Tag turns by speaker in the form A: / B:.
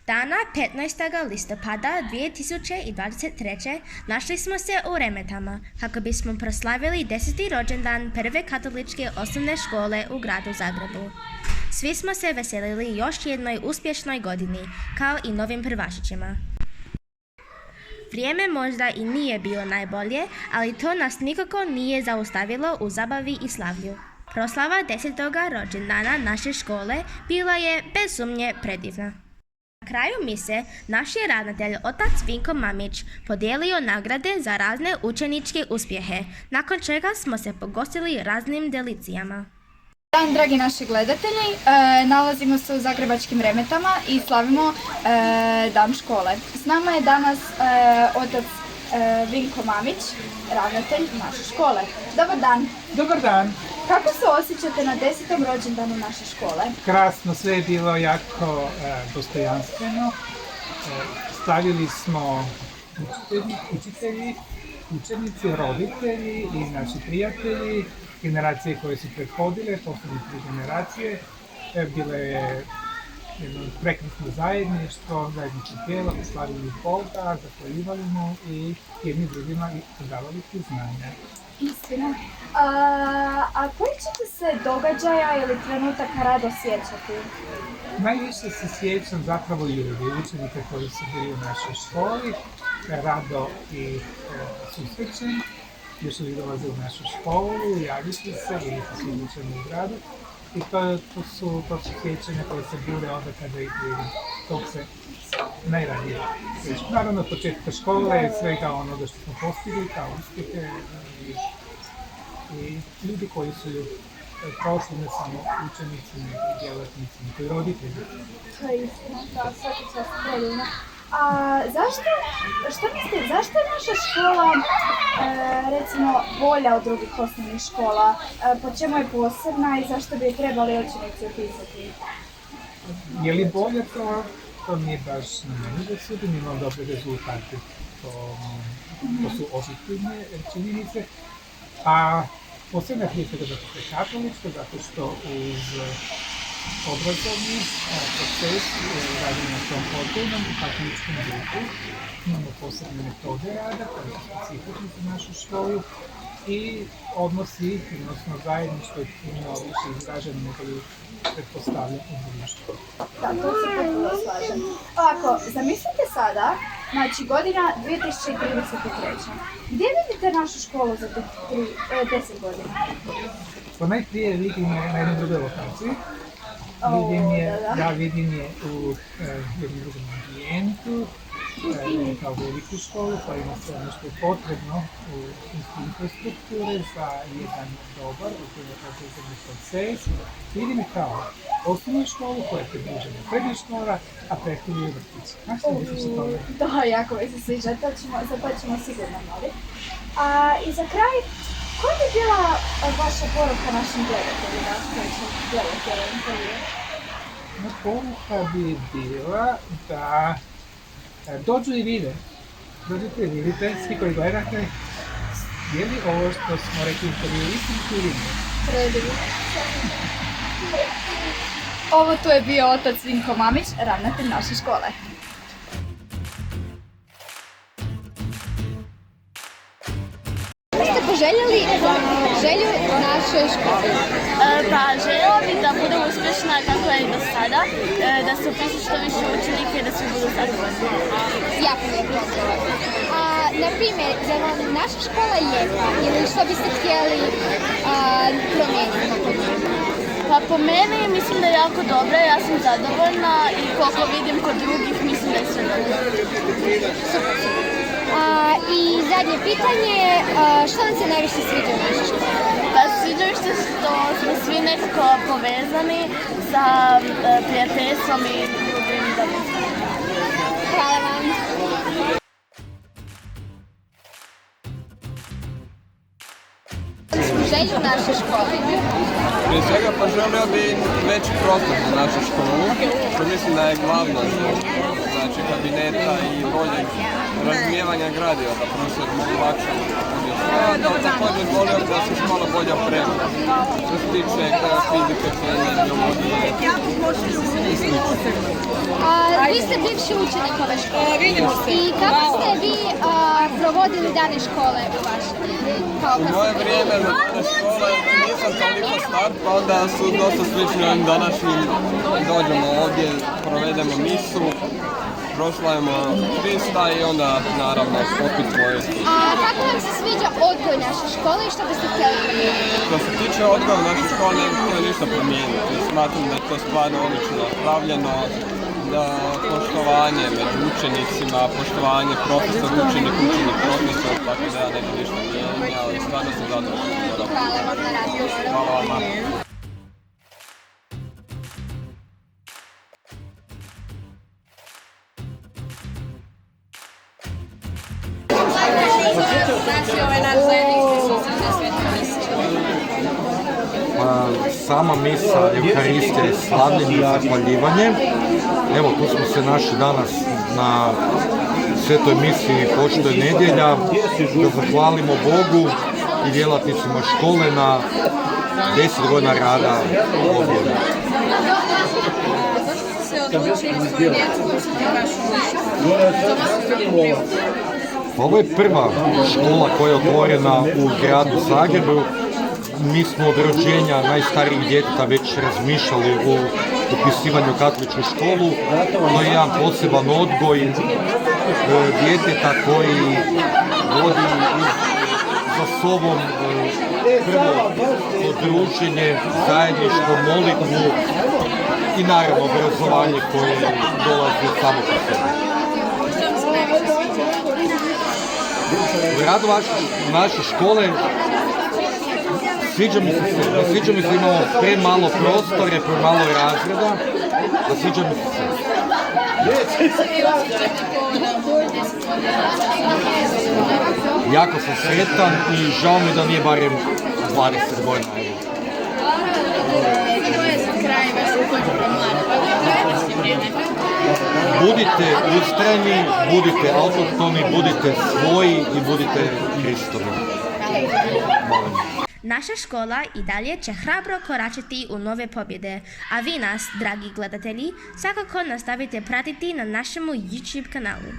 A: Dana 15. listopada 2023. našli smo se u Remetama kako bismo proslavili 10. rođendan prve katoličke osnovne škole u gradu Zagrebu. Svi smo se veselili još jednoj uspješnoj godini, kao i novim prvašićima. Vrijeme možda i nije bilo najbolje, ali to nas nikako nije zaustavilo u zabavi i slavlju. Proslava 10. rođendana naše škole bila je bez sumnje predivna. Na kraju mise naš je ravnatelj otac Vinko Mamić podijelio nagrade za razne učeničke uspjehe, nakon čega smo se pogostili raznim delicijama.
B: Dan, dragi naši gledatelji, nalazimo se u zagrebačkim Remetama i slavimo Dan škole. S nama je danas otac Vinko Mamić, ravnatelj naše škole. Dobar dan.
C: Dobar dan.
B: Kako se osjećate na 10. rođendanu naše škole?
C: Krasno, sve je bilo jako dostojanstveno. Slavili smo učitelji, učenici, roditelji i naši prijatelji, generacije koje su prethodile, posljednje 3 generacije. Bilo je jedno prekrasno zajedništvo, zajedničko tijelo, slavili Boga, zahvaljivali mu i jedni drugima davali priznanja.
B: Istina. A koji ćete se događaja ili trenutaka rado sjećati?
C: Najviše se sjećam zapravo ljudi, učenika koji su bili u našoj školi, rado i susrećem, još uvijek dolaze u našu školu, javiti se i se svi u gradu. I to su sjećanja koje se bude onda kada ih vidim, tog se najradije sjećam. Naravno, od početka škole, svega onoga što smo postigli, kao uspjehe i ljudi koji su prošli, ne samo učenici, nego i djelatnici, nego i roditelji.
B: To je istina, da, svaki čas predivno. A zašto je naša škola, recimo, bolja od drugih osnovnih škola? Po čemu je posebna i zašto bi je trebali učenici upisati?
C: Je li bolje to nije baš na meni da sudim, imam dobre rezultate, to su objektivne činjenice. A posebno je prije svega zato što je katoličko, zato što uz obrazovni proces radimo na tom odgojnom i katoličkom duhu. Imamo posebne metode rada koje su specifične za našu školu i odnosi, odnosno zajedništvo je puno više izraženo nego li pretpostavlja u društvu.
B: Da, to se potpuno slažem. Ovako, zamislite sada, znači godina 2033. Gdje vidite našu školu za 10 godina?
C: Pa najprije vidim na jednoj drugoj lokaciji. Ja vidim je u jednom drugom ambijentu, kao veliku školu koja ima sve ono što je potrebno u infrastrukture za jedan dobar obrazovni proces. Vidim je kao osnovnu školu koja je približena srednja škola, a prethodno je vrtić. Kako se misliš o tome?
B: Da, jako mi se sviđa, za to ćemo sigurno moliti. I za kraj, koja bi bila vaša poruka našim gledateljima koji će gledati ovaj intervju?
C: Poruka bi bila da dođu i vide. Dođite i vidite, svi koji gledate, je li ovo što smo rekli u intervju istinski ili ne?
B: Predivno. Ovo tu je bio otac Vinko Mamić, ravnatelj naše škole. Ste poželjeli želju našoj školi?
D: Pa željela bih da bude uspješna kako je i do sada, da se upiše što više učenika i da svi budu zadovoljni.
B: Jako lijepo. Na primjer, je vam naša škola lijepa ili što biste htjeli promijeniti?
D: Pa po meni mislim da je jako dobra, ja sam zadovoljna i koliko vidim kod drugih mislim da je sve dobro.
B: Super. I zadnje pitanje, što vam se najviše sviđa u našoj školi?
D: Pa sviđa mi se što smo svi nekako povezani sa prijateljstvom i drugim dobrim stvarima.
B: Hvala vam. Želju naše škole.
E: Prije svega pa želio bi veći prostor za našu školu, što mislim da je glavno znači kabineta i boljeg razumijevanja gradiva, da profesor mogu lakše objašnjavati, također volio da se škola bolje oprema. Što se tiče fizike, biologije i slično.
F: Vi ste bivši učenik ove škole. I kako ste vi provodili dane škole u vaše vrijeme?
E: U moje vrijeme za dane škole nisam toliko star, pa onda su dosta slični ovim današnjim. Dođemo ovdje, provedemo misu, proslavimo Krista i onda naravno opet povijesti.
F: A kako vam se sviđa odgoj naše škole i što biste htjeli promijeniti?
E: Što se tiče odgoja naše škole, ne bih htio ništa promijeniti. Smatram da je to stvarno odlično napravljeno, da poštovanje među učenicima, poštovanje profesor, učenik, profesor, tako da ja ne bih ništa mijenjao i stvarno sam zadovoljan.
F: Hvala vam na razgovoru.
E: Hvala vama.
G: Sama misa Euharistija je slavljenje i zahvaljivanje. Evo, tu smo se našli danas na svetoj misiji pošto je nedjelja, da zahvalimo Bogu i djelatnicima škole na 10 godina rada ovdje. Pa ovo je prva škola koja je otvorena u gradu Zagrebu. Mi smo od rođenja najstarijih djeteta već razmišljali o upisivanju u katoličku školu. To je jedan poseban odgoj djeteta koji vodi za sobom prvo druženje, zajedništvo, molitvu i naravno obrazovanje koje dolazi samo po sebi. U radu naše škole sviđa mi se sve. Ne sviđa mi se imamo premalo prostore, premalo razreda. Da sviđa mi se sve. Jako sam sretan i žao mi da nije barem 20 godina. Budite ustrajni, budite autohtoni, budite svoji i budite Hristovi. Molim.
A: Naša škola i dalje će hrabro koračati u nove pobjede, a vi nas, dragi gledatelji, svakako nastavite pratiti na našemu YouTube kanalu.